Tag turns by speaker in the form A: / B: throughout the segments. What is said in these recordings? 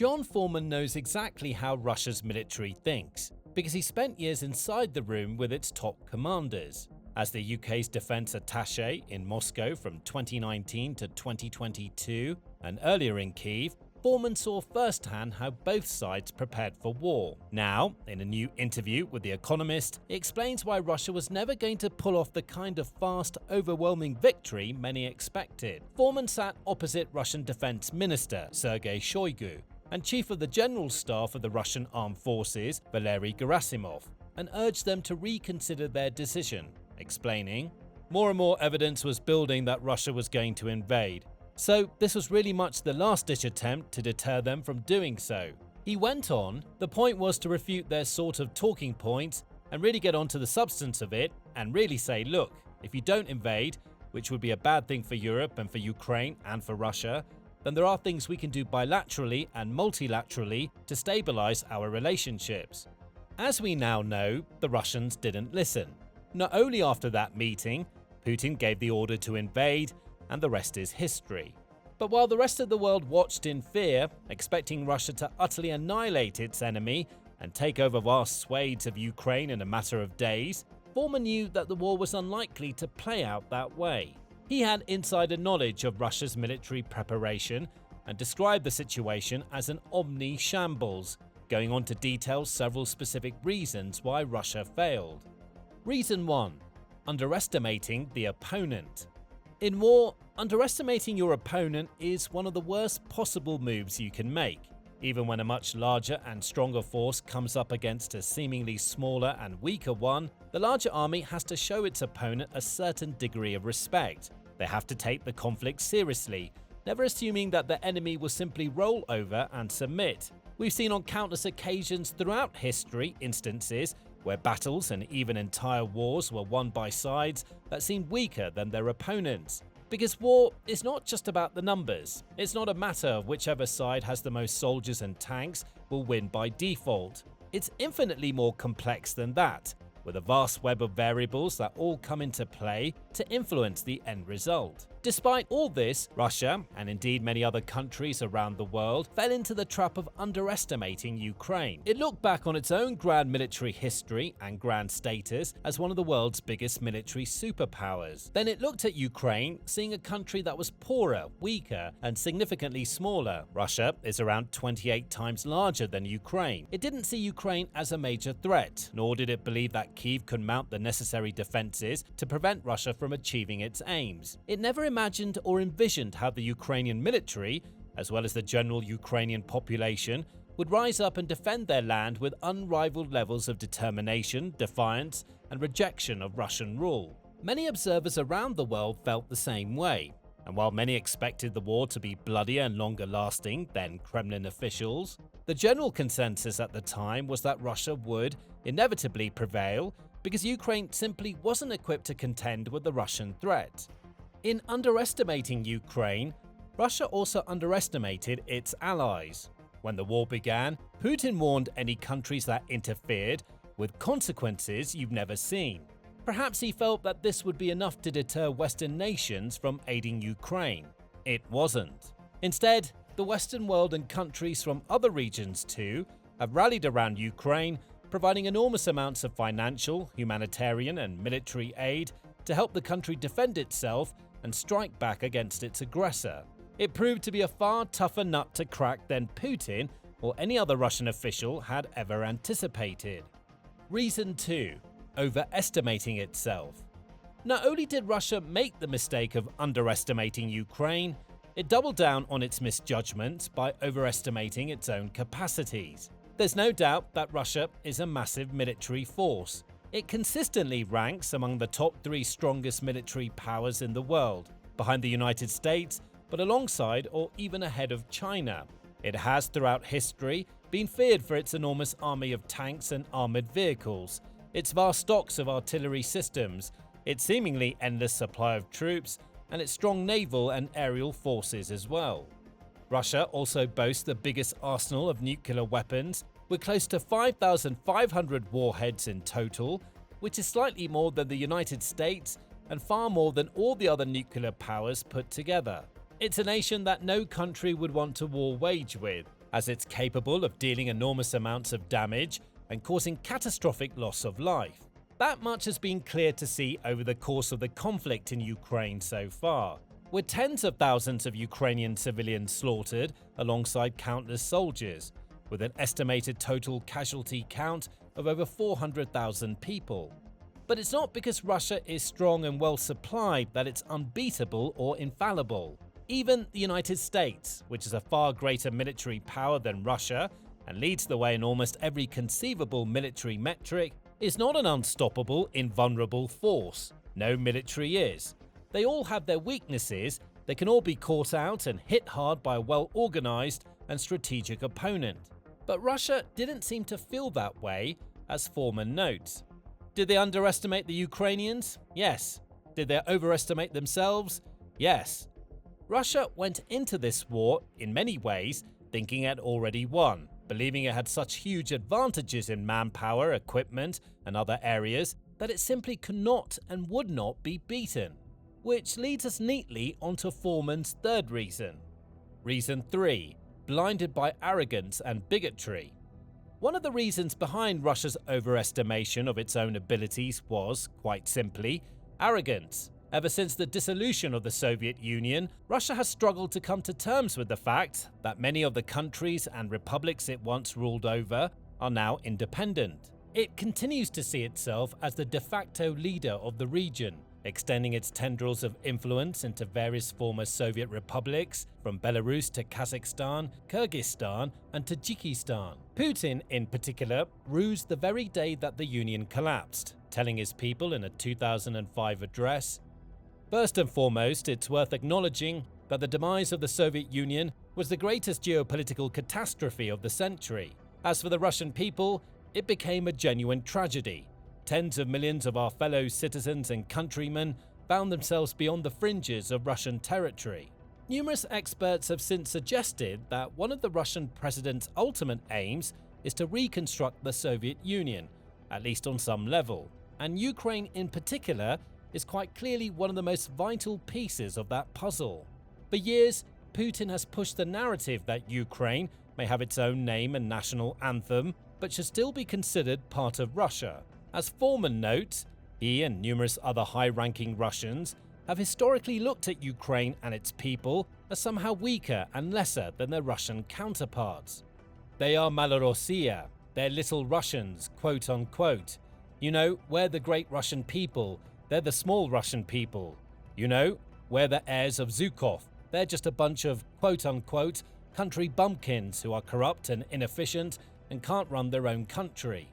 A: John Foreman knows exactly how Russia's military thinks, because he spent years inside the room with its top commanders. As the UK's Defense Attaché in Moscow from 2019 to 2022, and earlier in Kyiv, Foreman saw firsthand how both sides prepared for war. Now, in a new interview with The Economist, he explains why Russia was never going to pull off the kind of fast, overwhelming victory many expected. Foreman sat opposite Russian Defense Minister Sergei Shoigu and Chief of the General Staff of the Russian Armed Forces Valery Gerasimov, and urged them to reconsider their decision, explaining, "More and more evidence was building that Russia was going to invade. So this was really much the last-ditch attempt to deter them from doing so." He went on, "The point was to refute their sort of talking points and really get onto the substance of it and really say, look, if you don't invade, which would be a bad thing for Europe and for Ukraine and for Russia, then there are things we can do bilaterally and multilaterally to stabilize our relationships." As we now know, the Russians didn't listen. Not only after that meeting, Putin gave the order to invade, and the rest is history. But while the rest of the world watched in fear, expecting Russia to utterly annihilate its enemy and take over vast swathes of Ukraine in a matter of days, Foreman knew that the war was unlikely to play out that way. He had insider knowledge of Russia's military preparation and described the situation as an omni-shambles, going on to detail several specific reasons why Russia failed. Reason 1. Underestimating the opponent. In war, underestimating your opponent is one of the worst possible moves you can make. Even when a much larger and stronger force comes up against a seemingly smaller and weaker one, the larger army has to show its opponent a certain degree of respect. They have to take the conflict seriously, never assuming that the enemy will simply roll over and submit. We've seen on countless occasions throughout history instances where battles and even entire wars were won by sides that seemed weaker than their opponents. Because war is not just about the numbers. It's not a matter of whichever side has the most soldiers and tanks will win by default. It's infinitely more complex than that, with a vast web of variables that all come into play to influence the end result. Despite all this, Russia, and indeed many other countries around the world, fell into the trap of underestimating Ukraine. It looked back on its own grand military history and grand status as one of the world's biggest military superpowers. Then it looked at Ukraine, seeing a country that was poorer, weaker, and significantly smaller. Russia is around 28 times larger than Ukraine. It didn't see Ukraine as a major threat, nor did it believe that Kyiv could mount the necessary defenses to prevent Russia from achieving its aims. It never imagined or envisioned how the Ukrainian military, as well as the general Ukrainian population, would rise up and defend their land with unrivaled levels of determination, defiance, and rejection of Russian rule. Many observers around the world felt the same way, and while many expected the war to be bloodier and longer lasting than Kremlin officials, the general consensus at the time was that Russia would inevitably prevail because Ukraine simply wasn't equipped to contend with the Russian threat. In underestimating Ukraine, Russia also underestimated its allies. When the war began, Putin warned any countries that interfered with consequences you've never seen. Perhaps he felt that this would be enough to deter Western nations from aiding Ukraine. It wasn't. Instead, the Western world and countries from other regions too have rallied around Ukraine, providing enormous amounts of financial, humanitarian, and military aid to help the country defend itself and strike back against its aggressor. It proved to be a far tougher nut to crack than Putin or any other Russian official had ever anticipated. Reason 2. Overestimating itself. Not only did Russia make the mistake of underestimating Ukraine, it doubled down on its misjudgments by overestimating its own capacities. There's no doubt that Russia is a massive military force. It consistently ranks among the top 3 strongest military powers in the world, behind the United States, but alongside or even ahead of China. It has, throughout history, been feared for its enormous army of tanks and armored vehicles, its vast stocks of artillery systems, its seemingly endless supply of troops, and its strong naval and aerial forces as well. Russia also boasts the biggest arsenal of nuclear weapons, with close to 5,500 warheads in total, which is slightly more than the United States and far more than all the other nuclear powers put together. It's a nation that no country would want to war wage with. as it's capable of dealing enormous amounts of damage and causing catastrophic loss of life. That much has been clear to see over the course of the conflict in Ukraine so far, with tens of thousands of Ukrainian civilians slaughtered alongside countless soldiers, with an estimated total casualty count of over 400,000 people. But it's not because Russia is strong and well supplied that it's unbeatable or infallible. Even the United States, which is a far greater military power than Russia and leads the way in almost every conceivable military metric, is not an unstoppable, invulnerable force. No military is. They all have their weaknesses, they can all be caught out and hit hard by a well-organized and strategic opponent. But Russia didn't seem to feel that way, as Foreman notes. Did they underestimate the Ukrainians? Yes. Did they overestimate themselves? Yes. Russia went into this war, in many ways, thinking it had already won, believing it had such huge advantages in manpower, equipment, and other areas that it simply could not and would not be beaten. Which leads us neatly onto Foreman's third reason. Reason 3. Blinded by arrogance and bigotry. One of the reasons behind Russia's overestimation of its own abilities was, quite simply, arrogance. Ever since the dissolution of the Soviet Union, Russia has struggled to come to terms with the fact that many of the countries and republics it once ruled over are now independent. It continues to see itself as the de facto leader of the region, extending its tendrils of influence into various former Soviet republics, from Belarus to Kazakhstan, Kyrgyzstan, and Tajikistan. Putin, in particular, rused the very day that the Union collapsed, telling his people in a 2005 address, "First and foremost, it's worth acknowledging that the demise of the Soviet Union was the greatest geopolitical catastrophe of the century. As for the Russian people, it became a genuine tragedy. Tens of millions of our fellow citizens and countrymen found themselves beyond the fringes of Russian territory." Numerous experts have since suggested that one of the Russian president's ultimate aims is to reconstruct the Soviet Union, at least on some level, and Ukraine in particular is quite clearly one of the most vital pieces of that puzzle. For years, Putin has pushed the narrative that Ukraine may have its own name and national anthem, but should still be considered part of Russia. As Foreman notes, he and numerous other high-ranking Russians have historically looked at Ukraine and its people as somehow weaker and lesser than their Russian counterparts. They are Malorossia, they're little Russians, quote-unquote. You know, we're the great Russian people, they're the small Russian people. You know, we're the heirs of Zhukov, they're just a bunch of quote-unquote country bumpkins who are corrupt and inefficient and can't run their own country.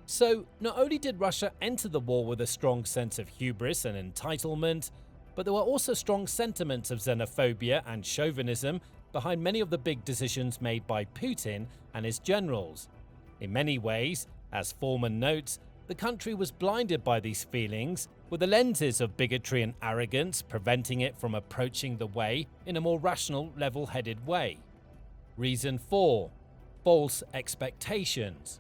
A: So, not only did Russia enter the war with a strong sense of hubris and entitlement, but there were also strong sentiments of xenophobia and chauvinism behind many of the big decisions made by Putin and his generals. In many ways, as Foreman notes, the country was blinded by these feelings, with the lenses of bigotry and arrogance preventing it from approaching the way in a more rational, level-headed way. Reason 4. False expectations.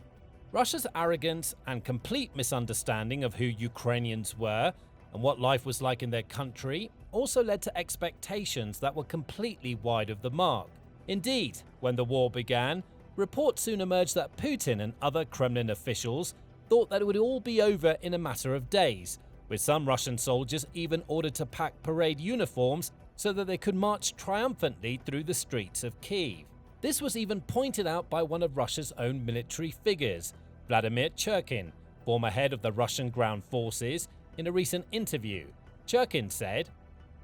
A: Russia's arrogance and complete misunderstanding of who Ukrainians were and what life was like in their country also led to expectations that were completely wide of the mark. Indeed, when the war began, reports soon emerged that Putin and other Kremlin officials thought that it would all be over in a matter of days, with some Russian soldiers even ordered to pack parade uniforms so that they could march triumphantly through the streets of Kyiv. This was even pointed out by one of Russia's own military figures, Vladimir Churkin, former head of the Russian ground forces, in a recent interview. Churkin said,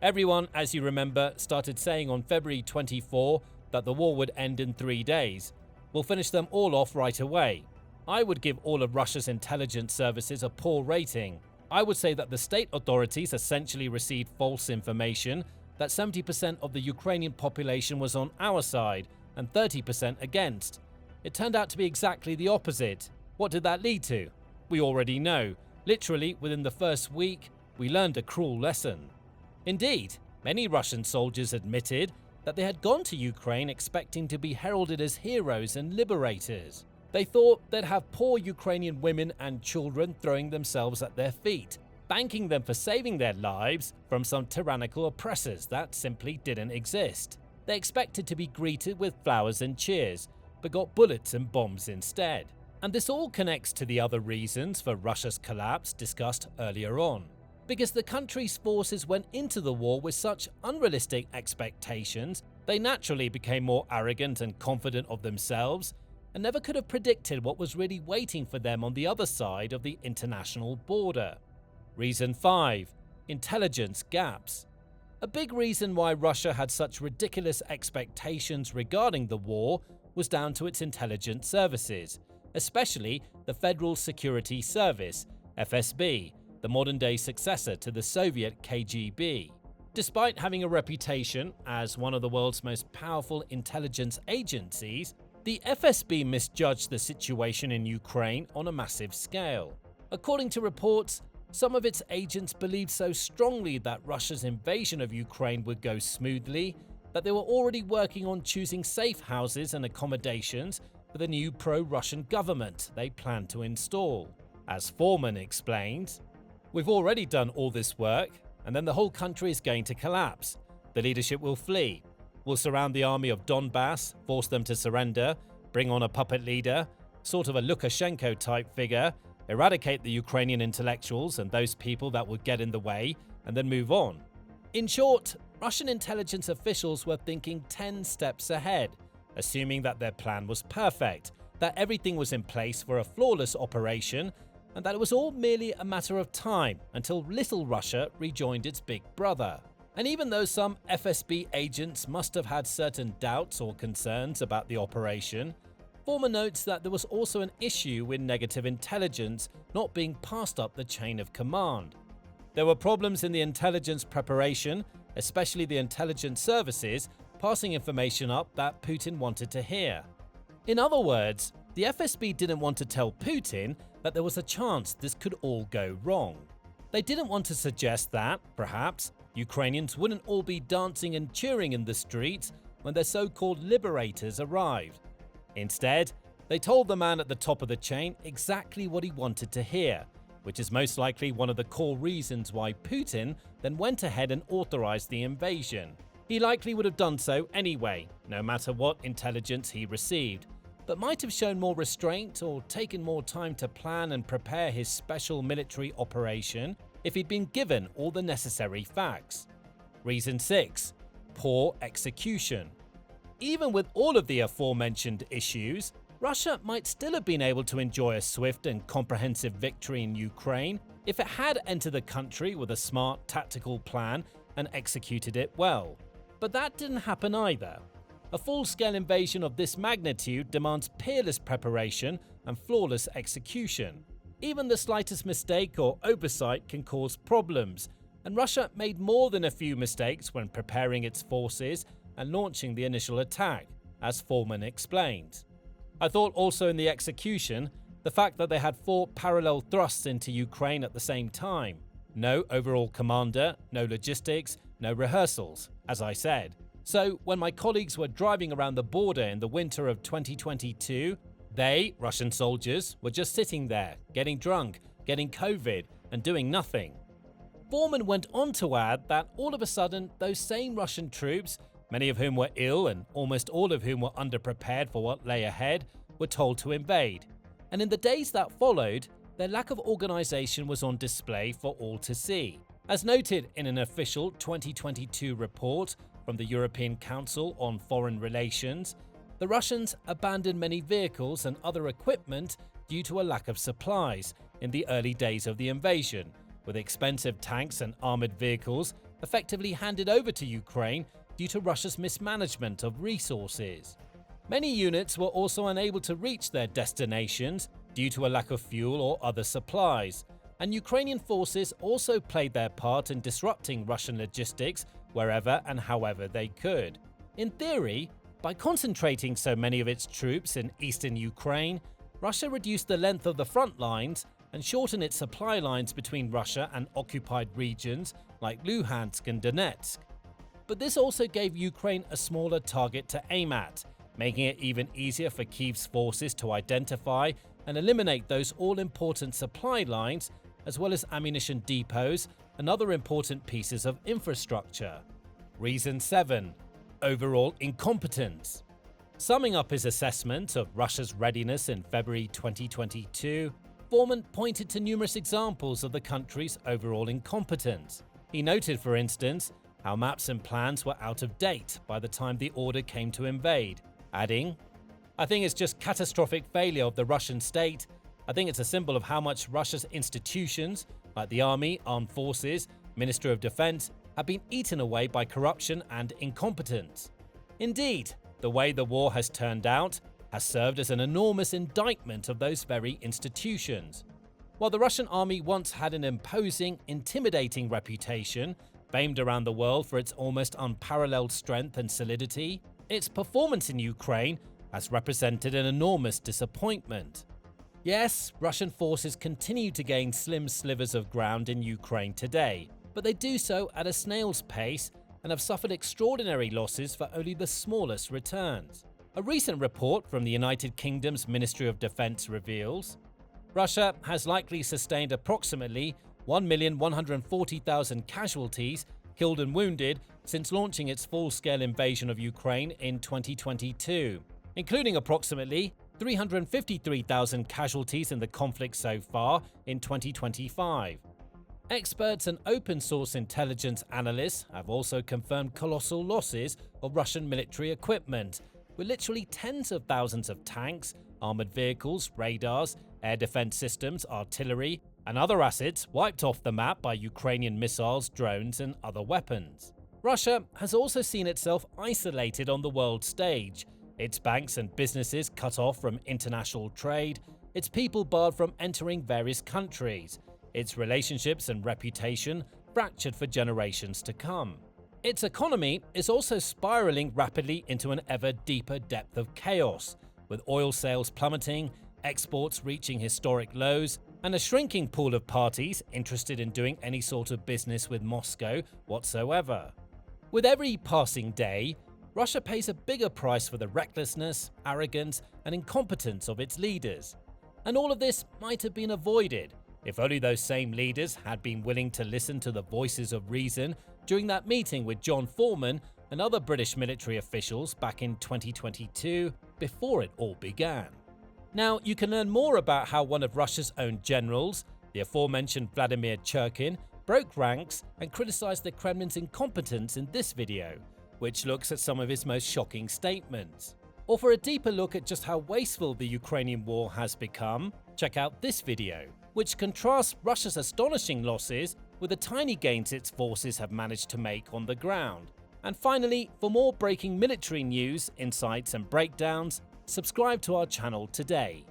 A: "Everyone, as you remember, started saying on February 24 that the war would end in 3 days. We'll finish them all off right away. I would give all of Russia's intelligence services a poor rating. I would say that the state authorities essentially received false information, that 70% of the Ukrainian population was on our side and 30% against. It turned out to be exactly the opposite. What did that lead to? We already know. Literally, within the first week, we learned a cruel lesson." Indeed, many Russian soldiers admitted that they had gone to Ukraine expecting to be heralded as heroes and liberators. They thought they'd have poor Ukrainian women and children throwing themselves at their feet, thanking them for saving their lives from some tyrannical oppressors that simply didn't exist. They expected to be greeted with flowers and cheers, but got bullets and bombs instead. And this all connects to the other reasons for Russia's collapse discussed earlier on. Because the country's forces went into the war with such unrealistic expectations, they naturally became more arrogant and confident of themselves, and never could have predicted what was really waiting for them on the other side of the international border. Reason 5. Intelligence gaps. A big reason why Russia had such ridiculous expectations regarding the war was down to its intelligence services, especially the Federal Security Service, FSB, the modern-day successor to the Soviet KGB. Despite having a reputation as one of the world's most powerful intelligence agencies, the FSB misjudged the situation in Ukraine on a massive scale. According to reports, some of its agents believed so strongly that Russia's invasion of Ukraine would go smoothly that they were already working on choosing safe houses and accommodations for the new pro-Russian government they planned to install. As Foreman explained, "We've already done all this work, and then the whole country is going to collapse. The leadership will flee. We'll surround the army of Donbass, force them to surrender, bring on a puppet leader, sort of a Lukashenko-type figure, eradicate the Ukrainian intellectuals and those people that would get in the way, and then move on." In short, Russian intelligence officials were thinking 10 steps ahead, assuming that their plan was perfect, that everything was in place for a flawless operation, and that it was all merely a matter of time until little Russia rejoined its big brother. And even though some FSB agents must have had certain doubts or concerns about the operation, Foreman notes that there was also an issue with negative intelligence not being passed up the chain of command. There were problems in the intelligence preparation, especially the intelligence services, passing information up that Putin wanted to hear. In other words, the FSB didn't want to tell Putin that there was a chance this could all go wrong. They didn't want to suggest that, perhaps, Ukrainians wouldn't all be dancing and cheering in the streets when their so-called liberators arrived. Instead, they told the man at the top of the chain exactly what he wanted to hear, which is most likely one of the core reasons why Putin then went ahead and authorized the invasion. He likely would have done so anyway, no matter what intelligence he received, but might have shown more restraint or taken more time to plan and prepare his special military operation if he'd been given all the necessary facts. Reason 6. Poor execution. Even with all of the aforementioned issues, Russia might still have been able to enjoy a swift and comprehensive victory in Ukraine if it had entered the country with a smart tactical plan and executed it well. But that didn't happen either. A full-scale invasion of this magnitude demands peerless preparation and flawless execution. Even the slightest mistake or oversight can cause problems, and Russia made more than a few mistakes when preparing its forces and launching the initial attack, as Foreman explained. I thought also in the execution, the fact that they had 4 parallel thrusts into Ukraine at the same time. No overall commander, no logistics, no rehearsals, as I said. So when my colleagues were driving around the border in the winter of 2022, they, Russian soldiers, were just sitting there, getting drunk, getting COVID, and doing nothing. Foreman went on to add that all of a sudden, those same Russian troops, many of whom were ill and almost all of whom were underprepared for what lay ahead, were told to invade. And in the days that followed, their lack of organization was on display for all to see. As noted in an official 2022 report from the European Council on Foreign Relations, the Russians abandoned many vehicles and other equipment due to a lack of supplies in the early days of the invasion, with expensive tanks and armored vehicles effectively handed over to Ukraine due to Russia's mismanagement of resources. Many units were also unable to reach their destinations due to a lack of fuel or other supplies, and Ukrainian forces also played their part in disrupting Russian logistics wherever and however they could. In theory, by concentrating so many of its troops in eastern Ukraine, Russia reduced the length of the front lines and shortened its supply lines between Russia and occupied regions like Luhansk and Donetsk. But this also gave Ukraine a smaller target to aim at, making it even easier for Kyiv's forces to identify and eliminate those all-important supply lines, as well as ammunition depots and other important pieces of infrastructure. Reason 7. Overall incompetence. Summing up his assessment of Russia's readiness in February 2022, Foreman pointed to numerous examples of the country's overall incompetence. He noted, for instance, how maps and plans were out of date by the time the order came to invade, adding, "I think it's just catastrophic failure of the Russian state. I think it's a symbol of how much Russia's institutions, like the army, armed forces, Ministry of Defense, have been eaten away by corruption and incompetence. Indeed, the way the war has turned out has served as an enormous indictment of those very institutions. While the Russian army once had an imposing, intimidating reputation, famed around the world for its almost unparalleled strength and solidity, its performance in Ukraine has represented an enormous disappointment. Yes, Russian forces continue to gain slim slivers of ground in Ukraine today, but they do so at a snail's pace and have suffered extraordinary losses for only the smallest returns. A recent report from the United Kingdom's Ministry of Defense reveals Russia has likely sustained approximately 1,140,000 casualties, killed and wounded, since launching its full-scale invasion of Ukraine in 2022, including approximately 353,000 casualties in the conflict so far in 2025. Experts and open-source intelligence analysts have also confirmed colossal losses of Russian military equipment, with literally tens of thousands of tanks, armored vehicles, radars, air defense systems, artillery, and other assets wiped off the map by Ukrainian missiles, drones, and other weapons. Russia has also seen itself isolated on the world stage, its banks and businesses cut off from international trade, its people barred from entering various countries, its relationships and reputation fractured for generations to come. Its economy is also spiraling rapidly into an ever deeper depth of chaos, with oil sales plummeting, exports reaching historic lows, and a shrinking pool of parties interested in doing any sort of business with Moscow whatsoever. With every passing day, Russia pays a bigger price for the recklessness, arrogance, and incompetence of its leaders. And all of this might have been avoided if only those same leaders had been willing to listen to the voices of reason during that meeting with John Foreman and other British military officials back in 2022, before it all began. Now, you can learn more about how one of Russia's own generals, the aforementioned Vladimir Cherkin, broke ranks and criticized the Kremlin's incompetence in this video, which looks at some of his most shocking statements. Or for a deeper look at just how wasteful the Ukrainian war has become, check out this video, which contrasts Russia's astonishing losses with the tiny gains its forces have managed to make on the ground. And finally, for more breaking military news, insights, and breakdowns, subscribe to our channel today.